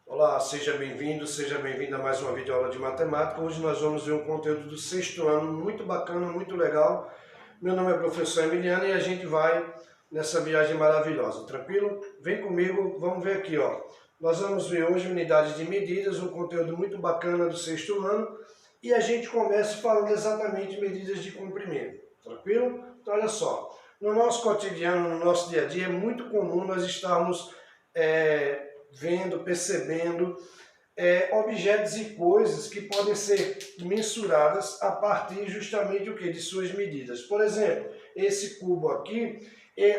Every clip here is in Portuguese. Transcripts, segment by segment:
Olá, seja bem-vindo a mais uma videoaula de matemática. Hoje nós vamos ver um conteúdo do sexto ano, muito bacana, muito legal. Meu nome é professor Emiliano e a gente vai nessa viagem maravilhosa, tranquilo? Vem comigo, vamos ver aqui, ó. Nós vamos ver hoje unidades de medidas, um conteúdo muito bacana do sexto ano. E a gente começa falando exatamente medidas de comprimento, tranquilo? Então olha só, no nosso cotidiano, no nosso dia a dia, é muito comum nós estarmos vendo, percebendo objetos e coisas que podem ser mensuradas a partir justamente o que? De suas medidas. Por exemplo, esse cubo aqui,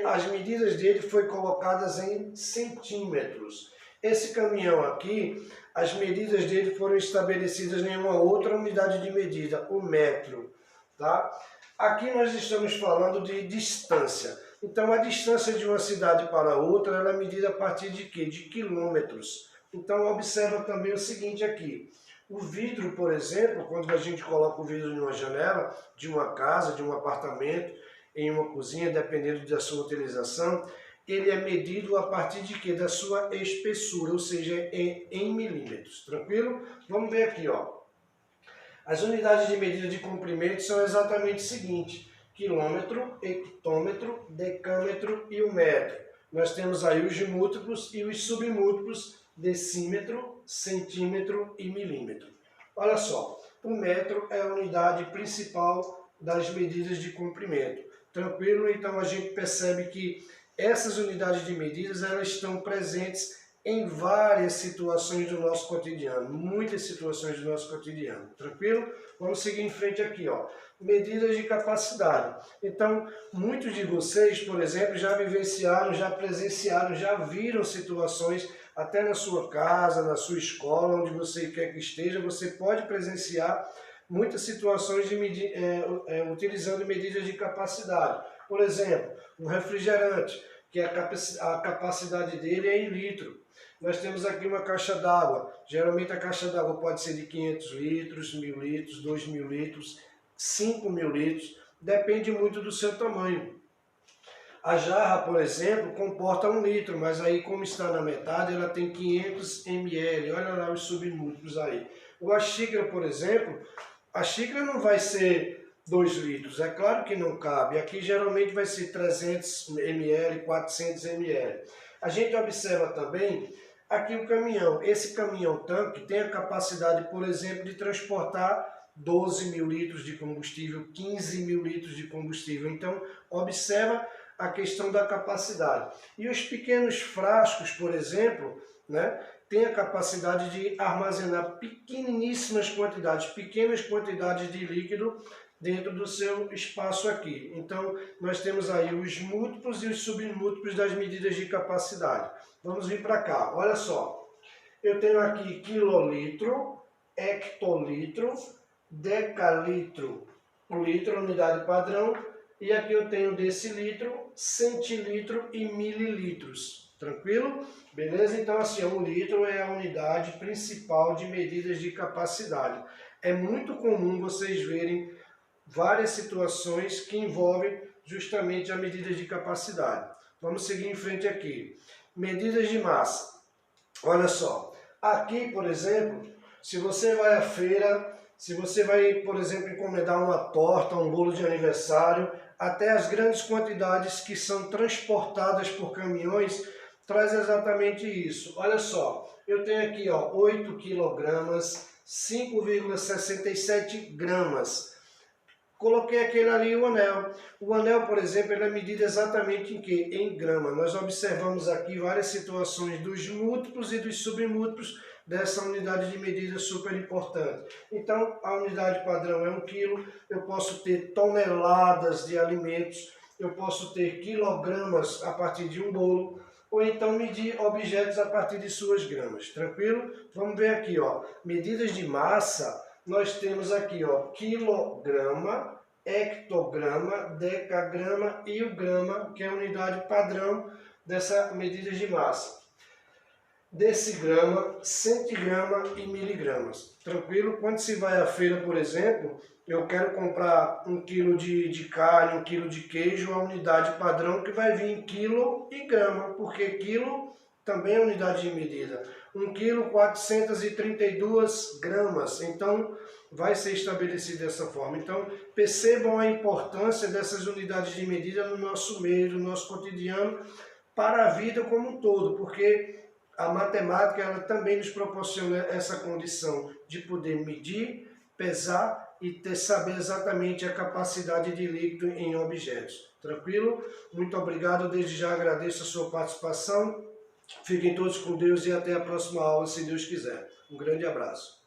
as medidas dele foram colocadas em centímetros. Esse caminhão aqui, as medidas dele foram estabelecidas em uma outra unidade de medida, o metro. Tá? Aqui nós estamos falando de distância. Então, a distância de uma cidade para outra ela é medida a partir de quê? De quilômetros. Então, observa também o seguinte aqui. O vidro, por exemplo, quando a gente coloca o vidro em uma janela de uma casa, de um apartamento, em uma cozinha, dependendo da sua utilização, ele é medido a partir de quê? Da sua espessura, ou seja, em milímetros. Tranquilo? Vamos ver aqui, ó. As unidades de medida de comprimento são exatamente o seguinte: quilômetro, hectômetro, decâmetro e o metro. Nós temos aí os múltiplos e os submúltiplos, decímetro, centímetro e milímetro. Olha só, o metro é a unidade principal das medidas de comprimento. Tranquilo? Então a gente percebe que essas unidades de medidas elas estão presentes em várias situações do nosso cotidiano, muitas situações do nosso cotidiano, tranquilo? Vamos seguir em frente aqui, ó. Medidas de capacidade. Então, muitos de vocês, por exemplo, já vivenciaram, já presenciaram, já viram situações, até na sua casa, na sua escola, onde você quer que esteja, você pode presenciar muitas situações de utilizando medidas de capacidade. Por exemplo, um refrigerante, que a capacidade dele é em litro. Nós temos aqui uma caixa d'água. Geralmente a caixa d'água pode ser de 500 litros, 1000 litros, 2000 litros, 5000 litros. Depende muito do seu tamanho. A jarra, por exemplo, comporta 1 litro, mas aí como está na metade, ela tem 500 ml. Olha lá os submúltiplos aí. Ou a xícara, por exemplo, a xícara não vai ser 2 litros, é claro que não cabe. Aqui geralmente vai ser 300 ml, 400 ml. A gente observa também aqui o caminhão. Esse caminhão-tanque tem a capacidade, por exemplo, de transportar 12.000 litros de combustível, 15.000 litros de combustível. Então, observa a questão da capacidade. E os pequenos frascos, por exemplo, né, tem a capacidade de armazenar pequeníssimas quantidades, pequenas quantidades de líquido dentro do seu espaço aqui. Então, nós temos aí os múltiplos e os submúltiplos das medidas de capacidade. Vamos vir para cá, olha só. Eu tenho aqui quilolitro, hectolitro, decalitro, o litro, unidade padrão, e aqui eu tenho decilitro, centilitro e mililitros. Tranquilo? Beleza? Então, assim, 1 litro é a unidade principal de medidas de capacidade. É muito comum vocês verem várias situações que envolvem justamente a medida de capacidade. Vamos seguir em frente aqui. Medidas de massa. Olha só, aqui, por exemplo, se você vai à feira, se você vai, por exemplo, encomendar uma torta, um bolo de aniversário, até as grandes quantidades que são transportadas por caminhões, traz exatamente isso. Olha só, eu tenho aqui, ó, 8 quilogramas, 5,67 gramas. Coloquei aquele ali, o anel. O anel, por exemplo, ele é medido exatamente em quê? Em grama. Nós observamos aqui várias situações dos múltiplos e dos submúltiplos dessa unidade de medida super importante. Então, a unidade padrão é 1 quilo, eu posso ter toneladas de alimentos, eu posso ter quilogramas a partir de um bolo, ou então medir objetos a partir de suas gramas. Tranquilo? Vamos ver aqui, ó, medidas de massa. Nós temos aqui, ó, quilograma, hectograma, decagrama e o grama, que é a unidade padrão dessa medida de massa. Decigrama, centigrama e miligramas. Tranquilo? Quando se vai à feira, por exemplo, eu quero comprar 1 quilo de carne, 1 quilo de queijo, a unidade padrão que vai vir em quilo e grama, porque quilo também é unidade de medida. 1 kg 432 gramas, então vai ser estabelecido dessa forma. Então percebam a importância dessas unidades de medida no nosso meio, no nosso cotidiano, para a vida como um todo, porque a matemática ela também nos proporciona essa condição de poder medir, pesar e saber exatamente a capacidade de líquido em objetos. Tranquilo? Muito obrigado, desde já agradeço a sua participação. Fiquem todos com Deus e até a próxima aula, se Deus quiser. Um grande abraço.